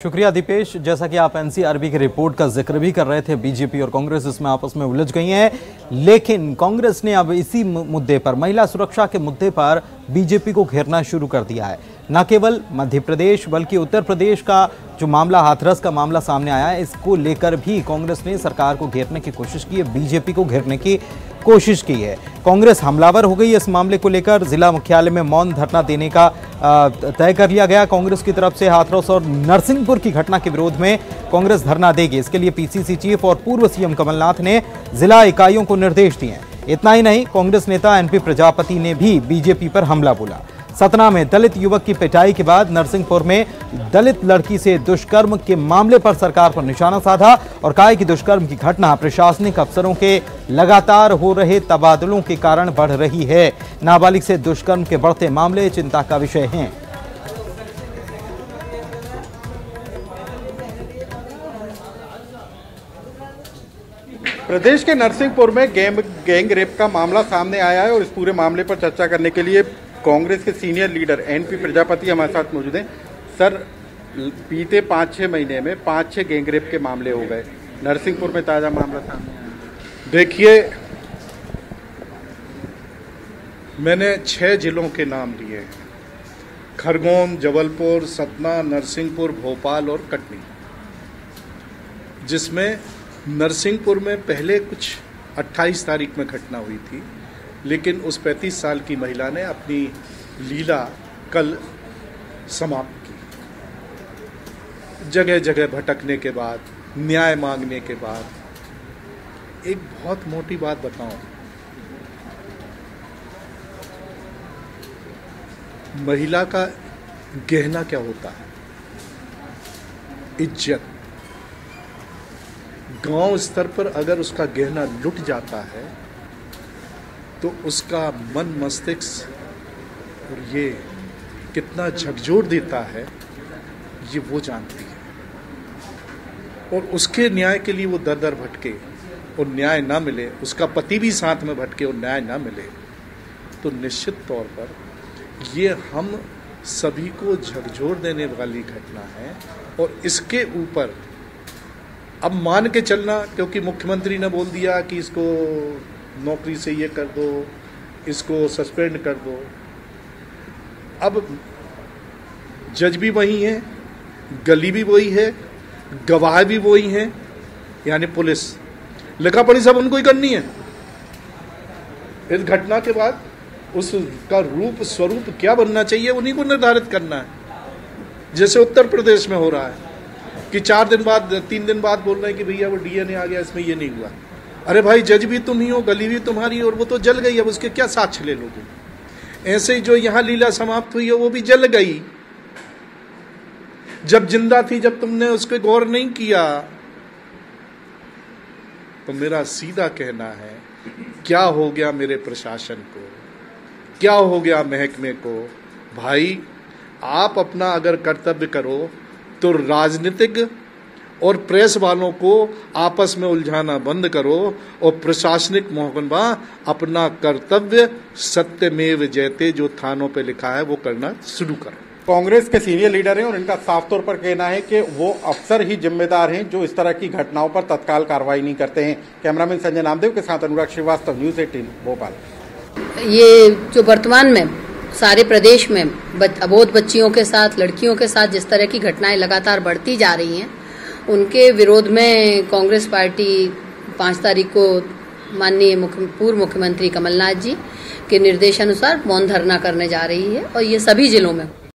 शुक्रिया दीपेश। जैसा कि आप एनसीआरबी की रिपोर्ट का जिक्र भी कर रहे थे, बीजेपी और कांग्रेस इसमें आपस में उलझ गई हैं, लेकिन कांग्रेस ने अब इसी मुद्दे पर, महिला सुरक्षा के मुद्दे पर बीजेपी को घेरना शुरू कर दिया है। न केवल मध्य प्रदेश बल्कि उत्तर प्रदेश का जो मामला, हाथरस का मामला सामने आया है, इसको लेकर भी कांग्रेस ने सरकार को घेरने की कोशिश की है, बीजेपी को घेरने की कोशिश की है। कांग्रेस हमलावर हो गई। इस मामले को लेकर जिला मुख्यालय में मौन धरना देने का तय कर लिया गया। कांग्रेस की तरफ से हाथरस और नरसिंहपुर की घटना के विरोध में कांग्रेस धरना देगी। इसके लिए पीसीसी चीफ और पूर्व सीएम कमलनाथ ने जिला इकाइयों को निर्देश दिए हैं। इतना ही नहीं, कांग्रेस नेता एनपी प्रजापति ने भी बीजेपी पर हमला बोला। सतना में दलित युवक की पिटाई के बाद नरसिंहपुर में दलित लड़की से दुष्कर्म के मामले पर सरकार पर निशाना साधा और कहा कि दुष्कर्म की घटना प्रशासनिक अफसरों के लगातार हो रहे तबादलों के कारण बढ़ रही है। नाबालिग से दुष्कर्म के बढ़ते मामले चिंता का विषय हैं। प्रदेश के नरसिंहपुर में गैंग रेप का मामला सामने आया है और इस पूरे मामले पर चर्चा करने के लिए कांग्रेस के सीनियर लीडर एनपी प्रजापति हमारे साथ मौजूद हैं। सर, बीते 5-6 महीने में 5-6 गैंग रेप के मामले हो गए। नरसिंहपुर में ताज़ा मामला सामने आया। देखिए, मैंने 6 जिलों के नाम लिए हैं: खरगोन, जबलपुर, सतना, नरसिंहपुर, भोपाल और कटनी। जिसमें नरसिंहपुर में पहले कुछ 28 तारीख में घटना हुई थी, लेकिन उस 35 साल की महिला ने अपनी लीला कल समाप्त की। जगह जगह भटकने के बाद, न्याय मांगने के बाद। एक बहुत मोटी बात बताऊं, महिला का गहना क्या होता है? इज्जत। गांव स्तर पर अगर उसका गहना लुट जाता है तो उसका मन मस्तिष्क और ये कितना झकझोर देता है, ये वो जानती है। और उसके न्याय के लिए वो दर दर भटके और न्याय ना मिले, उसका पति भी साथ में भटके और न्याय ना मिले, तो निश्चित तौर पर ये हम सभी को झकझोर देने वाली घटना है। और इसके ऊपर अब मान के चलना, क्योंकि मुख्यमंत्री ने बोल दिया कि इसको नौकरी से ये कर दो, इसको सस्पेंड कर दो। अब जज भी वही है, गली भी वही है, गवाह भी वही है, यानी पुलिस। लिखा पढ़ी सब उनको ही करनी है। इस घटना के बाद उसका रूप स्वरूप क्या बनना चाहिए, उन्हीं को निर्धारित करना है। जैसे उत्तर प्रदेश में हो रहा है कि 4 दिन बाद, 3 दिन बाद बोल रहे हैं कि भैया वो डीएनए आ गया, इसमें ये नहीं हुआ। अरे भाई, जज भी तुम ही हो, गली भी तुम्हारी, और वो तो जल गई, अब उसके क्या साक्ष्य ले लोगे? ऐसे ही जो यहां लीला समाप्त हुई है वो भी जल गई। जब जिंदा थी, जब तुमने उस पर गौर नहीं किया, तो मेरा सीधा कहना है, क्या हो गया मेरे प्रशासन को, क्या हो गया महकमे को? भाई, आप अपना अगर कर्तव्य करो तो राजनीतिक और प्रेस वालों को आपस में उलझाना बंद करो और प्रशासनिक महकमा अपना कर्तव्य सत्यमेव जयते जो थानों पे लिखा है वो करना शुरू करो। कांग्रेस के सीनियर लीडर हैं और इनका साफ तौर पर कहना है कि वो अफसर ही जिम्मेदार हैं जो इस तरह की घटनाओं पर तत्काल कार्रवाई नहीं करते हैं। कैमरामैन संजय नामदेव के साथ अनुराग श्रीवास्तव, न्यूज़ 18 भोपाल। ये जो वर्तमान में सारे प्रदेश में अबोध बच्चियों के साथ, लड़कियों के साथ जिस तरह की घटनाएं लगातार बढ़ती जा रही हैं, उनके विरोध में कांग्रेस पार्टी 5 तारीख को माननीय पूर्व मुख्यमंत्री कमलनाथ जी के निर्देशानुसार मौन धरना करने जा रही है और ये सभी जिलों में